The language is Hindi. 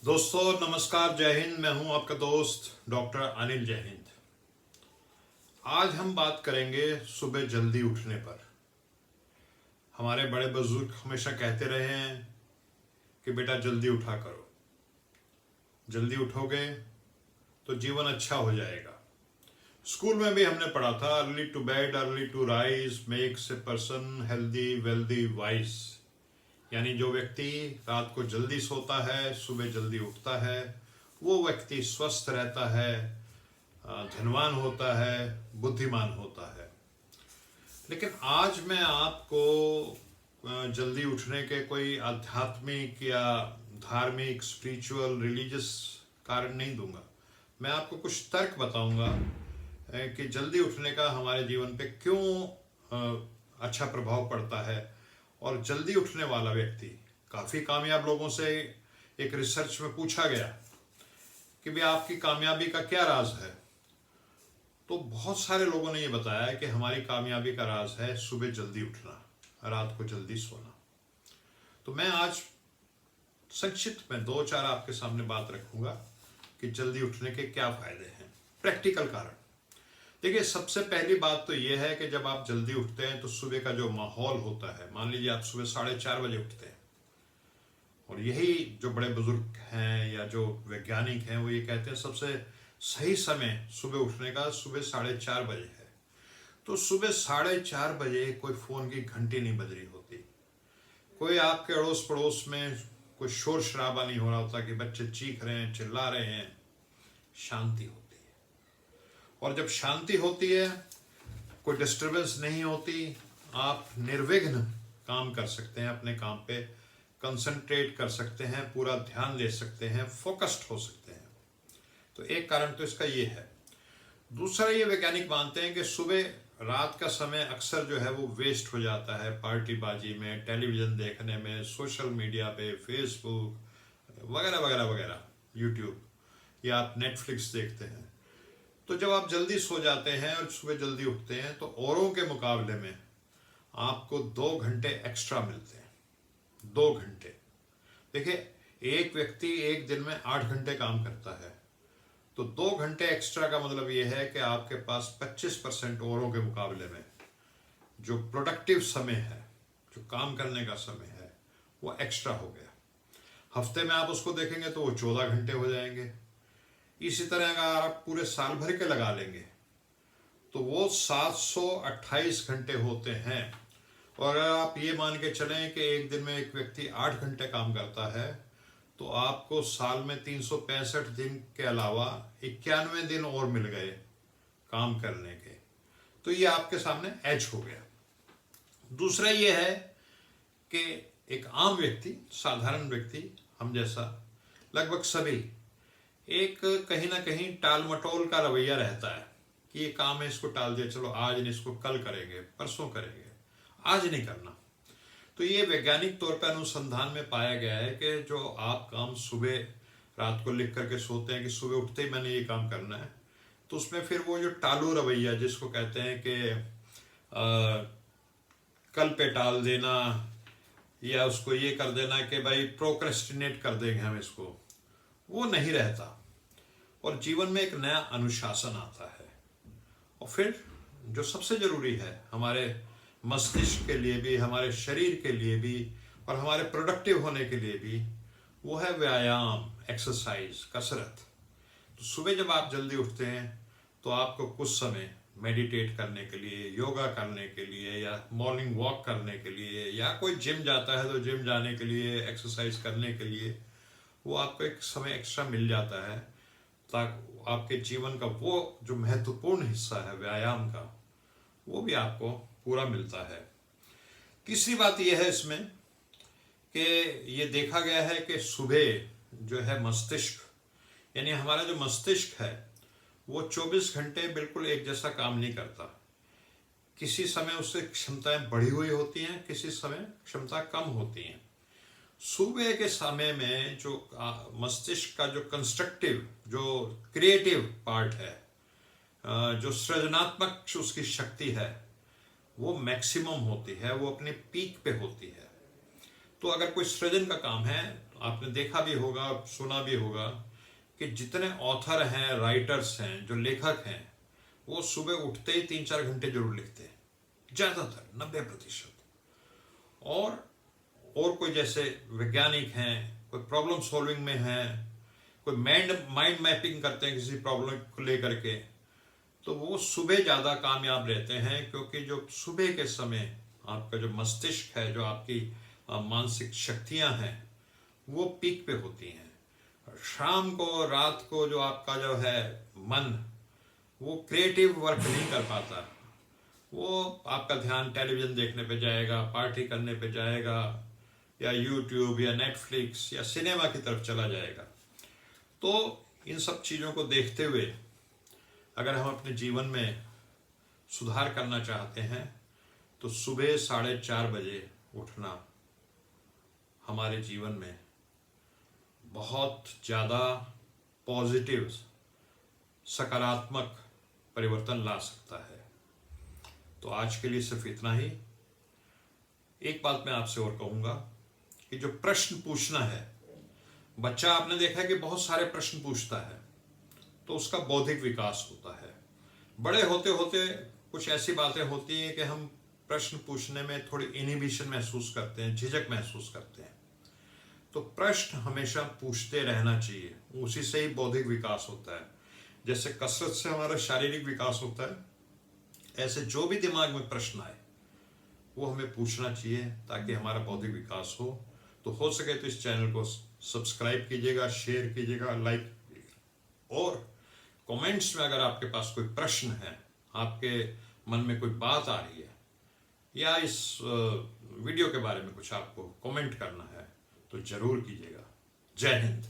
दोस्तों नमस्कार, जय हिंद। मैं हूं आपका दोस्त डॉक्टर अनिल। जय हिंद। आज हम बात करेंगे सुबह जल्दी उठने पर। हमारे बड़े बुजुर्ग हमेशा कहते रहे हैं कि बेटा जल्दी उठा करो, जल्दी उठोगे तो जीवन अच्छा हो जाएगा। स्कूल में भी हमने पढ़ा था, early to bed early to rise makes a person healthy wealthy wise. यानी जो व्यक्ति रात को जल्दी सोता है, सुबह जल्दी उठता है, वो व्यक्ति स्वस्थ रहता है, धनवान होता है, बुद्धिमान होता है। लेकिन आज मैं आपको जल्दी उठने के कोई आध्यात्मिक या धार्मिक, स्पिरिचुअल, रिलीजियस कारण नहीं दूंगा। मैं आपको कुछ तर्क बताऊंगा कि जल्दी उठने का हमारे जीवन पे क्यों अच्छा प्रभाव पड़ता है। और जल्दी उठने वाला व्यक्ति, काफ़ी कामयाब लोगों से एक रिसर्च में पूछा गया कि भाई आपकी कामयाबी का क्या राज है, तो बहुत सारे लोगों ने ये बताया कि हमारी कामयाबी का राज है सुबह जल्दी उठना, रात को जल्दी सोना। तो मैं आज संक्षिप्त में 2-4 आपके सामने बात रखूंगा कि जल्दी उठने के क्या फायदे हैं, प्रैक्टिकल कारण। देखिए, सबसे पहली बात तो यह है कि जब आप जल्दी उठते हैं तो सुबह का जो माहौल होता है, मान लीजिए आप सुबह 4:30 बजे उठते हैं, और यही जो बड़े बुजुर्ग हैं या जो वैज्ञानिक हैं वो ये कहते हैं सबसे सही समय सुबह उठने का सुबह 4:30 बजे है। तो सुबह 4:30 बजे कोई फ़ोन की घंटी नहीं बज रही होती, कोई आपके अड़ोस पड़ोस में कोई शोर शराबा नहीं हो रहा होता कि बच्चे चीख रहे हैं, चिल्ला रहे हैं। शांति होती है। और जब शांति होती है, कोई डिस्टरबेंस नहीं होती, आप निर्विघ्न काम कर सकते हैं, अपने काम पे कंसंट्रेट कर सकते हैं, पूरा ध्यान दे सकते हैं, फोकस्ड हो सकते हैं। तो एक कारण तो इसका ये है। दूसरा, ये वैज्ञानिक मानते हैं कि सुबह रात का समय अक्सर जो है वो वेस्ट हो जाता है पार्टीबाजी में, टेलीविज़न देखने में, सोशल मीडिया पे, फेसबुक वगैरह वगैरह वगैरह, यूट्यूब, या आप नेटफ्लिक्स देखते हैं। तो जब आप जल्दी सो जाते हैं और सुबह जल्दी उठते हैं तो औरों के मुकाबले में आपको 2 घंटे एक्स्ट्रा मिलते हैं। 2 घंटे। देखिए, एक व्यक्ति एक दिन में 8 घंटे काम करता है, तो 2 घंटे एक्स्ट्रा का मतलब ये है कि आपके पास 25% औरों के मुकाबले में जो प्रोडक्टिव समय है, जो काम करने का समय है, वो एक्स्ट्रा हो गया। हफ्ते में आप उसको देखेंगे तो वो 14 घंटे हो जाएंगे। इसी तरह अगर आप पूरे साल भर के लगा लेंगे तो वो 728 घंटे होते हैं। और अगर आप ये मान के चलें कि एक दिन में एक व्यक्ति 8 घंटे काम करता है, तो आपको साल में 365 दिन के अलावा 91 दिन और मिल गए काम करने के। तो ये आपके सामने एज हो गया। दूसरा ये है कि एक आम व्यक्ति, साधारण व्यक्ति, हम जैसा लगभग सभी, एक कहीं ना कहीं टाल मटोल का रवैया रहता है कि ये काम है, इसको टाल दिया, चलो आज नहीं, इसको कल करेंगे, परसों करेंगे, आज नहीं करना। तो ये वैज्ञानिक तौर पर अनुसंधान में पाया गया है कि जो आप काम सुबह रात को लिख करके सोते हैं कि सुबह उठते ही मैंने ये काम करना है, तो उसमें फिर वो जो टालू रवैया जिसको कहते हैं कि कल पे टाल देना, या उसको ये कर देना कि भाई प्रोक्रेस्टिनेट कर देंगे हम इसको, वो नहीं रहता। और जीवन में एक नया अनुशासन आता है। और फिर जो सबसे जरूरी है हमारे मस्तिष्क के लिए भी, हमारे शरीर के लिए भी, और हमारे प्रोडक्टिव होने के लिए भी, वो है व्यायाम, एक्सरसाइज, कसरत। तो सुबह जब आप जल्दी उठते हैं तो आपको कुछ समय मेडिटेट करने के लिए, योगा करने के लिए, या मॉर्निंग वॉक करने के लिए, या कोई जिम जाता है तो जिम जाने के लिए, एक्सरसाइज करने के लिए, वो आपको एक समय एक्स्ट्रा मिल जाता है, ताकि आपके जीवन का वो जो महत्वपूर्ण हिस्सा है व्यायाम का, वो भी आपको पूरा मिलता है। तीसरी बात यह है इसमें कि ये देखा गया है कि सुबह जो है मस्तिष्क, यानी हमारा जो मस्तिष्क है, वो 24 घंटे बिल्कुल एक जैसा काम नहीं करता। किसी समय उससे क्षमताएं बढ़ी हुई होती हैं, किसी समय क्षमता कम होती हैं। सुबह के समय में जो मस्तिष्क का जो कंस्ट्रक्टिव, जो क्रिएटिव पार्ट है, जो सृजनात्मक उसकी शक्ति है, वो मैक्सिमम होती है, वो अपने पीक पे होती है। तो अगर कोई सृजन का काम है, आपने देखा भी होगा, सुना भी होगा कि जितने ऑथर हैं, राइटर्स हैं, जो लेखक हैं, वो सुबह उठते ही 3-4 घंटे जरूर लिखते हैं, ज़्यादातर 90%। और कोई जैसे वैज्ञानिक हैं, कोई प्रॉब्लम सॉल्विंग में हैं, कोई माइंड मैपिंग करते हैं किसी प्रॉब्लम को लेकर के, तो वो सुबह ज़्यादा कामयाब रहते हैं, क्योंकि जो सुबह के समय आपका जो मस्तिष्क है, जो आपकी मानसिक शक्तियां हैं, वो पीक पे होती हैं। शाम को, रात को जो आपका जो है मन, वो क्रिएटिव वर्क नहीं कर पाता, वो आपका ध्यान टेलीविज़न देखने पे जाएगा, पार्टी करने पे जाएगा, या यूट्यूब या नेटफ्लिक्स या सिनेमा की तरफ चला जाएगा। तो इन सब चीज़ों को देखते हुए अगर हम अपने जीवन में सुधार करना चाहते हैं तो सुबह 4:30 बजे उठना हमारे जीवन में बहुत ज़्यादा पॉजिटिव, सकारात्मक परिवर्तन ला सकता है। तो आज के लिए सिर्फ इतना ही। एक बात मैं आपसे और कहूँगा कि जो प्रश्न पूछना है, बच्चा आपने देखा है कि बहुत सारे प्रश्न पूछता है, तो उसका बौद्धिक विकास होता है। बड़े होते होते कुछ ऐसी बातें होती हैं कि हम प्रश्न पूछने में थोड़ी इनहिबिशन महसूस करते हैं, झिझक महसूस करते हैं। तो प्रश्न हमेशा पूछते रहना चाहिए, उसी से ही बौद्धिक विकास होता है। जैसे कसरत से हमारा शारीरिक विकास होता है, ऐसे जो भी दिमाग में प्रश्न आए वो हमें पूछना चाहिए, ताकि हमारा बौद्धिक विकास हो। तो हो सके तो इस चैनल को सब्सक्राइब कीजिएगा, शेयर कीजिएगा, लाइक कीजिएगा, और कमेंट्स में अगर आपके पास कोई प्रश्न है, आपके मन में कोई बात आ रही है, या इस वीडियो के बारे में कुछ आपको कमेंट करना है, तो जरूर कीजिएगा। जय हिंद।